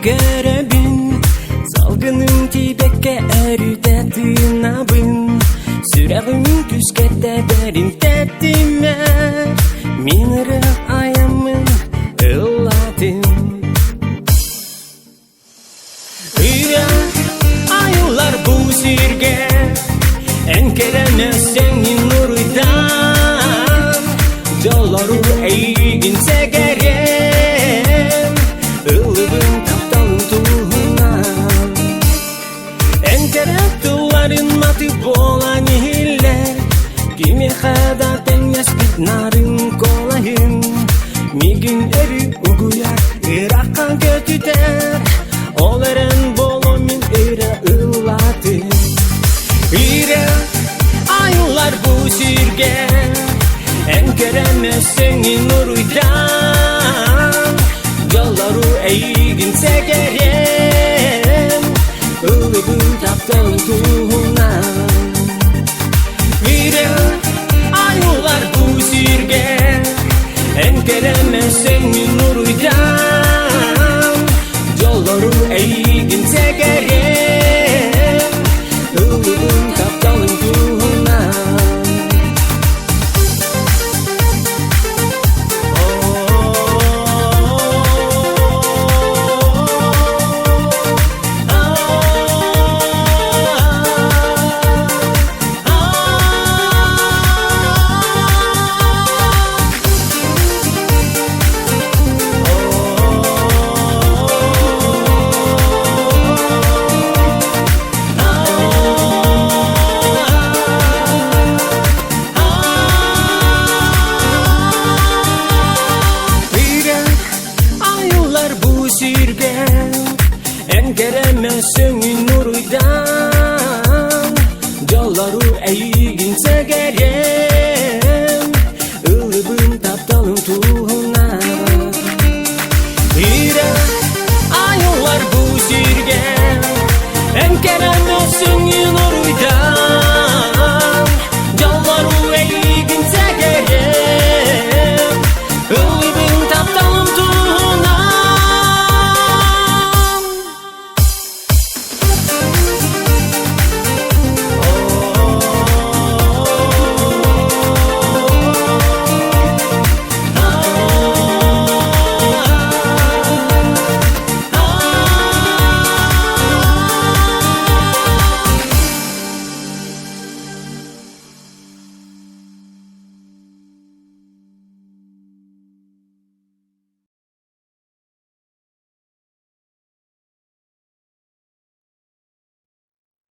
көрөбүн, салгынын тибекке өрүтө тыынабын. Сүрөгүм күскетте берин теттиме, миныры аямын ылатын. Үйрө аюлар бул сирге, энкеремес сенин нурuydan. Жолору эйгинсе керем, ылыбын тапталын туğundan. Энкерек туларын маты болан иллер, кими хада теңес бит нарын колайын. Мигин эри угуяр, ыракка көтүтер, ол эрен боломин ыра ылатын. Ыра аюлар бул сирге, энкеремес сенин нурuydan. Жолору эйгинсе керем, ылыбын тапталын туğundan. Ыра аюлар бул сирге, энкеремес